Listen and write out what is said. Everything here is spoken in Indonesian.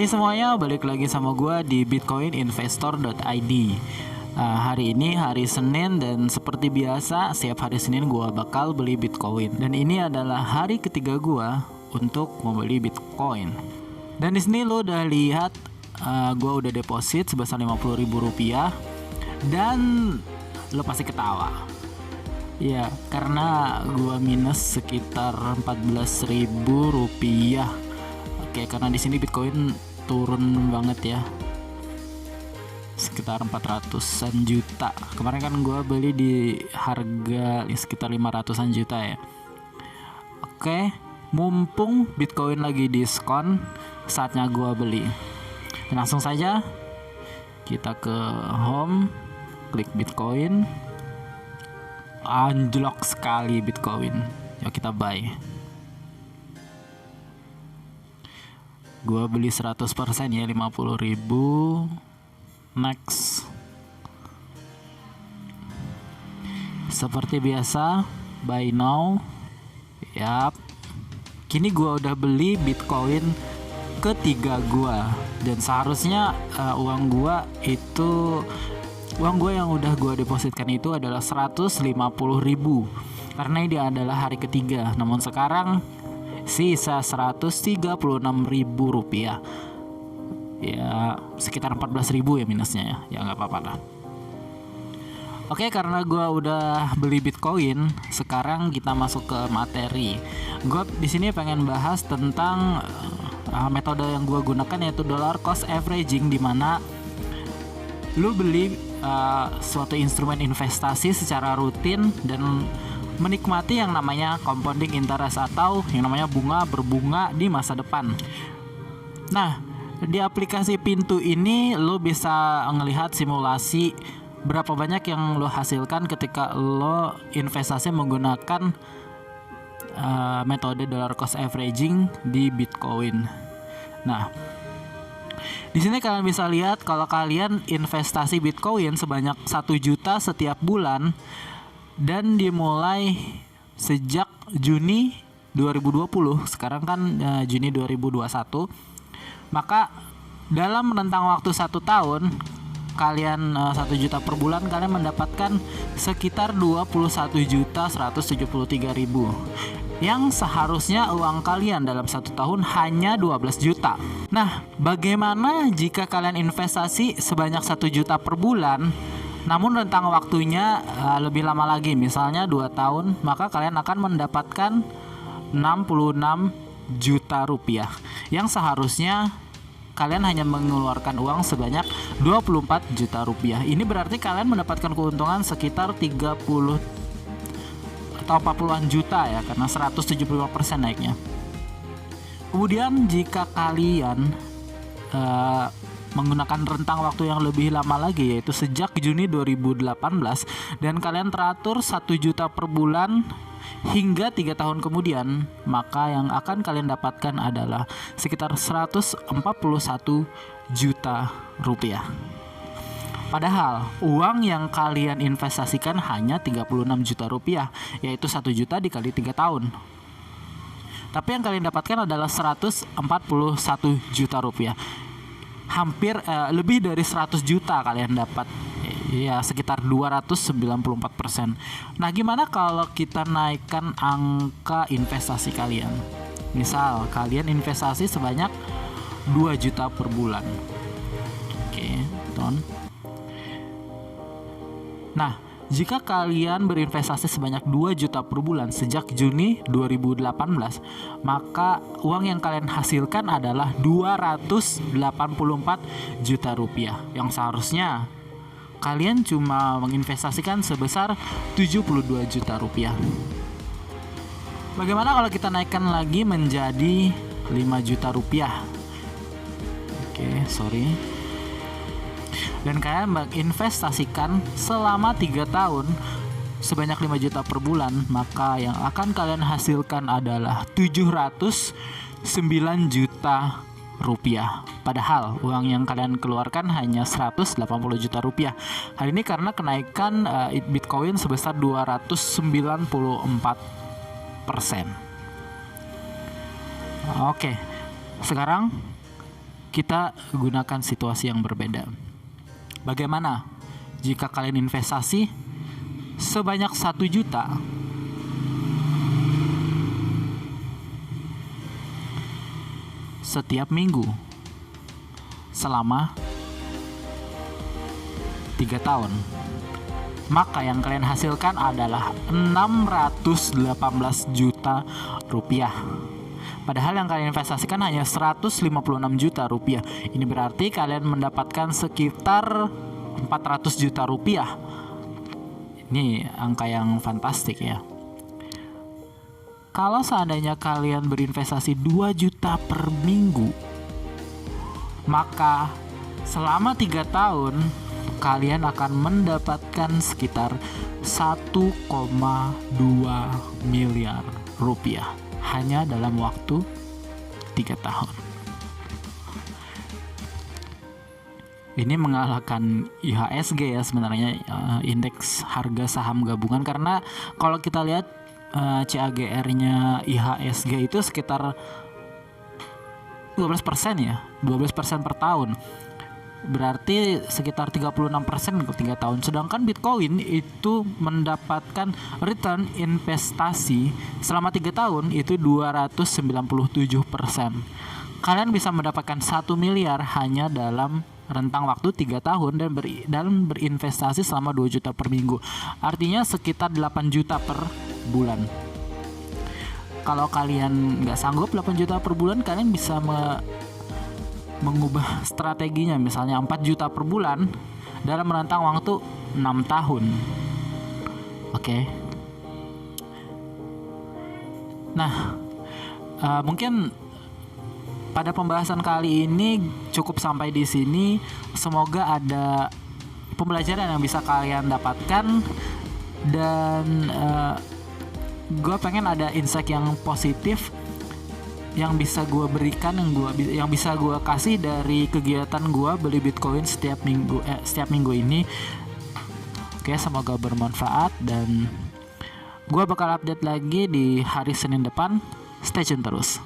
Hai semuanya, balik lagi sama gue di bitcoininvestor.id. Hari ini hari Senin dan seperti biasa setiap hari Senin gue bakal beli Bitcoin. Dan ini adalah hari ketiga gue untuk membeli Bitcoin. Dan di sini lo udah lihat gue udah deposit sebesar Rp50.000 dan lo pasti ketawa. Ya, karena gue minus sekitar Rp14.000. Oke, karena di sini Bitcoin turun banget ya, sekitar 400-an juta. Kemarin kan gue beli di harga sekitar 500-an juta ya. Oke, mumpung Bitcoin lagi diskon, saatnya gue beli. Dan langsung saja kita ke home, klik Bitcoin. Anjlok sekali Bitcoin. Yuk kita buy. Gua beli 100% ya, 50.000. Next. Seperti biasa, buy now. Yap. Kini gua udah beli Bitcoin ketiga gua. Dan seharusnya uang gua yang udah gua depositkan itu adalah 150.000. Karena ini adalah hari ketiga. Namun sekarang sisa Rp136.000. Ya sekitar 14.000 ya minusnya ya. Ya nggak apa-apa lah. Oke, karena gue udah beli Bitcoin, sekarang kita masuk ke materi. Gue di sini pengen bahas tentang metode yang gue gunakan, yaitu dollar cost averaging, di mana lu beli suatu instrumen investasi secara rutin dan menikmati yang namanya compounding interest atau yang namanya bunga berbunga di masa depan. Nah, di aplikasi Pintu ini lo bisa ngelihat simulasi berapa banyak yang lo hasilkan ketika lo investasi menggunakan metode dollar cost averaging di Bitcoin. Nah, di sini kalian bisa lihat kalau kalian investasi Bitcoin sebanyak 1 juta setiap bulan dan dimulai sejak Juni 2020, sekarang kan Juni 2021, maka dalam rentang waktu 1 tahun kalian 1 juta per bulan, kalian mendapatkan sekitar 21.173.000 yang seharusnya uang kalian dalam 1 tahun hanya 12 juta. Nah, bagaimana jika kalian investasi sebanyak 1 juta per bulan namun rentang waktunya lebih lama lagi, misalnya 2 tahun, maka kalian akan mendapatkan 66 juta rupiah yang seharusnya kalian hanya mengeluarkan uang sebanyak 24 juta rupiah. Ini berarti kalian mendapatkan keuntungan sekitar 30 atau 40-an juta ya, karena 175% naiknya. Kemudian jika kalian menggunakan rentang waktu yang lebih lama lagi, yaitu sejak Juni 2018, dan kalian teratur 1 juta per bulan hingga 3 tahun kemudian, maka yang akan kalian dapatkan adalah sekitar 141 juta rupiah. Padahal uang yang kalian investasikan hanya 36 juta rupiah, yaitu 1 juta dikali 3 tahun. Tapi yang kalian dapatkan adalah 141 juta rupiah. Hampir lebih dari 100 juta kalian dapat. Ya, sekitar 294%. Nah, gimana kalau kita naikkan angka investasi kalian? Misal kalian investasi sebanyak 2 juta per bulan. Oke, ton. Nah, jika kalian berinvestasi sebanyak 2 juta per bulan sejak Juni 2018, maka uang yang kalian hasilkan adalah 284 juta rupiah, yang seharusnya kalian cuma menginvestasikan sebesar 72 juta rupiah. Bagaimana kalau kita naikkan lagi menjadi 5 juta rupiah? Dan kalian menginvestasikan selama 3 tahun sebanyak 5 juta per bulan, maka yang akan kalian hasilkan adalah 709 juta rupiah. Padahal uang yang kalian keluarkan hanya 180 juta rupiah. Hal ini karena kenaikan Bitcoin sebesar 294%. Oke, sekarang kita gunakan situasi yang berbeda. Bagaimana jika kalian investasi sebanyak 1 juta setiap minggu selama 3 tahun? Maka yang kalian hasilkan adalah 618 juta rupiah. Padahal yang kalian investasikan hanya 156 juta rupiah. Ini berarti kalian mendapatkan sekitar 400 juta rupiah. Ini angka yang fantastik ya. Kalau seandainya kalian berinvestasi 2 juta per minggu, maka selama 3 tahun kalian akan mendapatkan sekitar 1,2 miliar rupiah hanya dalam waktu 3 tahun. Ini mengalahkan IHSG ya sebenarnya, indeks harga saham gabungan, karena kalau kita lihat CAGR-nya IHSG itu sekitar 12% ya, 12% per tahun. Berarti sekitar 36% untuk 3 tahun. Sedangkan Bitcoin itu mendapatkan return investasi selama 3 tahun itu 297%. Kalian bisa mendapatkan 1 miliar hanya dalam rentang waktu 3 tahun dan berinvestasi selama 2 juta per minggu. Artinya sekitar 8 juta per bulan. Kalau kalian nggak sanggup 8 juta per bulan, kalian bisa mengubah strateginya, misalnya 4 juta per bulan dalam rentang waktu 6 tahun. Oke. Nah, mungkin pada pembahasan kali ini cukup sampai di sini. Semoga ada pembelajaran yang bisa kalian dapatkan, dan gue pengen ada insight yang positif yang bisa gue berikan, yang bisa gue kasih dari kegiatan gue beli Bitcoin setiap minggu ini. Oke, semoga bermanfaat, dan gue bakal update lagi di hari Senin depan. Stay tune terus.